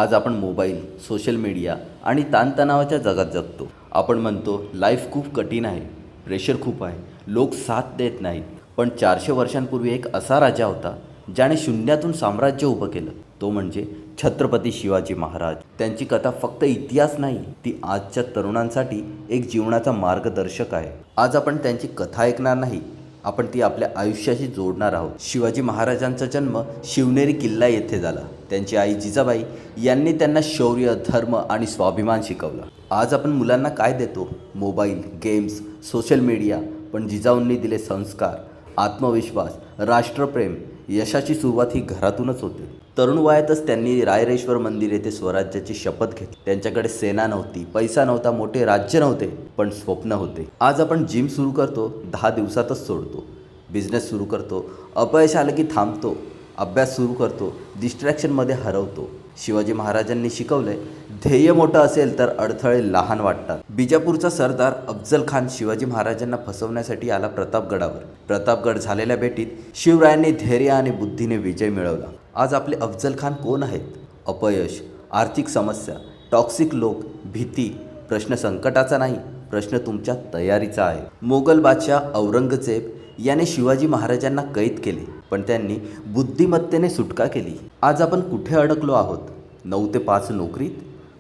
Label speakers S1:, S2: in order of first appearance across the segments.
S1: आज आपण mobile, social media आणि ताणतणावाच्या जगात जगतो. आपण म्हणतो लाईफ खूप कठीण आहे, प्रेशर खूप आहे, लोक साथ देत नाहीत. पण 400 वर्षांपूर्वी एक असा राजा होता ज्याने शून्यातून साम्राज्य उभं केलं. तो म्हणजे छत्रपती शिवाजी महाराज. त्यांची कथा फक्त इतिहास नाही, ती आजच्या तरुणांसाठी एक जीवनाचा मार्गदर्शक आहे. आज आपण त्यांची कथा ऐकणार नाही, आपण ती आपल्या आयुष्याशी जोडणार आहोत. शिवाजी महाराजांचा जन्म शिवनेरी किल्ला येथे झाला. त्यांची आई जिजाबाई यांनी त्यांना शौर्य, धर्म आणि स्वाभिमान शिकवला. आज आपण मुलांना काय देतो? Mobile, games, social media. पण जिजाऊंनी दिले संस्कार, आत्मविश्वास, राष्ट्रप्रेम. यशाची सुरुवात ही घरातूनच होते. तरुण वयातच त्यांनी रायरेश्वर मंदिर येथे स्वराज्याची शपथ घेतली. त्यांच्याकडे सेना नव्हती, पैसा नव्हता, मोठे राज्य नव्हते, पण स्वप्न होते. आज आपण जिम सुरू करतो, 10 दिवसातच सोडतो. बिझनेस सुरू करतो, अपयश आलं की थांबतो. अभ्यास सुरू करतो, डिस्ट्रॅक्शनमध्ये हरवतो. शिवाजी महाराजांनी शिकवलंय, ध्येय मोठं असेल तर अडथळे लहान वाटतात. बिजापूरचा सरदार अफजल खान शिवाजी महाराजांना फसवण्यासाठी आला प्रतापगडावर. प्रतापगड झालेल्या भेटीत शिवरायांनी धैर्य आणि बुद्धीने विजय मिळवला. आज आपले अफजल खान कोण आहेत? अपयश, आर्थिक समस्या, टॉक्सिक लोक, भीती. प्रश्न संकटाचा नाही, प्रश्न तुमच्या तयारीचा आहे. मोगल बादशाह औरंगजेब याने शिवाजी महाराजांना कैद केले, पण त्यांनी बुद्धिमत्तेने सुटका केली. आज आपण कुठे अडकलो आहोत? 9 ते 5 नोकरीत,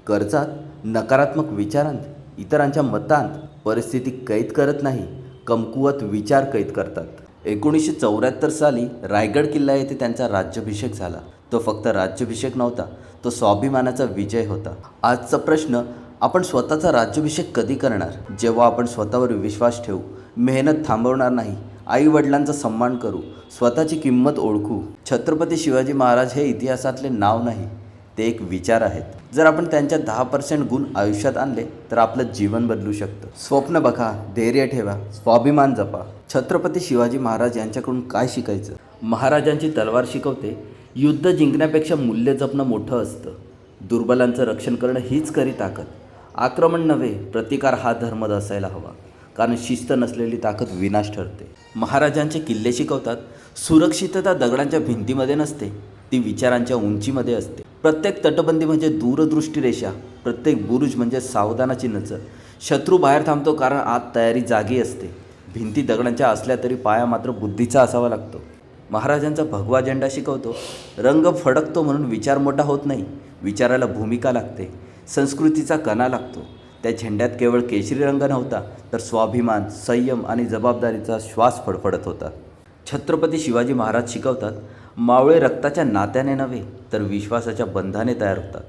S1: कर्जात, नकारात्मक विचारांत, इतरांच्या मतांत. परिस्थिती कैद करत नाही, कमकुवत विचार कैद करतात. 1974 साली रायगड किल्ला येथे त्यांचा राज्याभिषेक झाला. तो फक्त राज्याभिषेक नव्हता, तो स्वाभिमानाचा विजय होता. आजचा प्रश्न, आपण स्वतःचा राज्याभिषेक कधी करणार? जेव्हा आपण स्वतःवर विश्वास ठेवू, मेहनत थांबवणार नाही, आई वडिलांचा सन्मान करू, स्वतःची किंमत ओळखू. छत्रपती शिवाजी महाराज हे इतिहासातले नाव नाही, ते एक विचार आहेत. जर आपण त्यांच्या 10% गुण आयुष्यात आणले तर आपलं जीवन बदलू शकतं. स्वप्न बघा, धैर्य ठेवा, स्वाभिमान जपा. छत्रपती शिवाजी महाराज यांच्याकडून काय शिकायचं? महाराजांची तलवार शिकवते, युद्ध जिंकण्यापेक्षा मूल्य जपणं मोठं असतं. दुर्बलांचं रक्षण करणं हीच खरी ताकद. आक्रमण नव्हे, प्रतिकार हा धर्म असायला हवा, कारण शिस्त नसलेली ताकद विनाश ठरते. महाराजांचे किल्ले शिकवतात, सुरक्षितता दगडांच्या भिंतीमध्ये नसते, ती विचारांच्या उंचीमध्ये असते. प्रत्येक तटबंदी म्हणजे दूरदृष्टी रेषा, प्रत्येक बुरुज म्हणजे सावधानाची नजर. शत्रू बाहेर थांबतो कारण आत तयारी जागी असते. भिंती दगडांच्या असल्या तरी पाया मात्र बुद्धीचा असावा लागतो. महाराजांचा भगवा झेंडा शिकवतो, रंग फडकतो म्हणून विचार मोठा होत नाही, विचाराला भूमिका लागते, संस्कृतीचा कणा लागतो. त्या झेंड्यात केवळ केशरी रंग नव्हता, तर स्वाभिमान, संयम आणि जबाबदारीचा श्वास फडफडत होता. छत्रपती शिवाजी महाराज शिकवतात, मावळे रक्ताच्या नात्याने नव्हे, तर विश्वासाच्या बंधाने तयार होतात.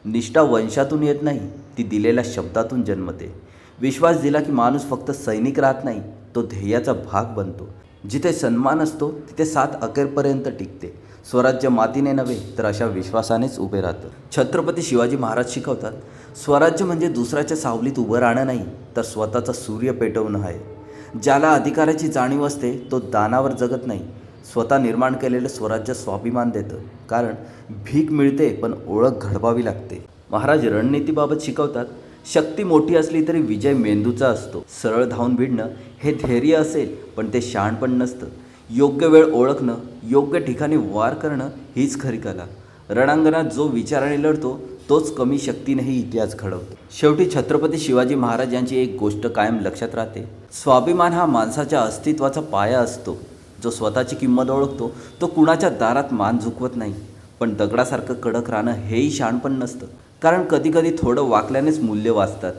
S1: निष्ठा वंशातून येत नाही, ती दिलेल्या शब्दातून जन्मते. विश्वास दिला की माणूस फक्त सैनिक राहत नाही, तो ध्येयाचा भाग बनतो. जिथे सन्मान असतो तिथे साथ अखेरपर्यंत टिकते. स्वराज्य मातीने नव्हे, तर अशा विश्वासानेच उभे राहतं. छत्रपती शिवाजी महाराज शिकवतात, स्वराज्य म्हणजे दुसऱ्याच्या सावलीत उभं राहणं नाही, तर स्वतःचा सूर्य पेटवणं आहे. ज्याला अधिकाराची जाणीव असते तो दानावर जगत नाही. स्वतः निर्माण केलेलं स्वराज्य स्वाभिमान देतं, कारण भीक मिळते पण ओळख घडवावी लागते. महाराज रणनीतीबाबत शिकवतात, शक्ती मोठी असली तरी विजय मेंदूचा असतो. सरळ धावून भिडणं हे धैर्य असेल, पण ते शहाणपण नसतं. योग्य वेळ ओळखणं, योग्य ठिकाणी वार करणं हीच खरी कला. रणांगणात जो विचाराने लढतो तोच कमी शक्तीनेही इतिहास घडवतो. शेवटी छत्रपती शिवाजी महाराज यांची एक गोष्ट कायम लक्षात राहते, स्वाभिमान हा माणसाच्या अस्तित्वाचा पाया असतो. जो स्वतःची किंमत ओळखतो तो कुणाच्या दारात मान झुकवत नाही. पण दगडासारखं कडक राहणं हेही शहाणपण नसतं, कारण कधीकधी थोडं वाकल्यानेच मूल्य वाचतात.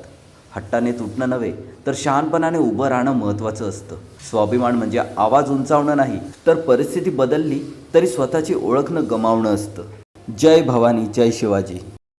S1: हट्टाने तुटणं नव्हे, तर शहाणपणाने उभं राहणं महत्त्वाचं असतं. स्वाभिमान म्हणजे आवाज उंचावणं नाही, तर परिस्थिती बदलली तरी स्वतःची ओळख न गमावणं असतं. जय भवानी, जय शिवाजी.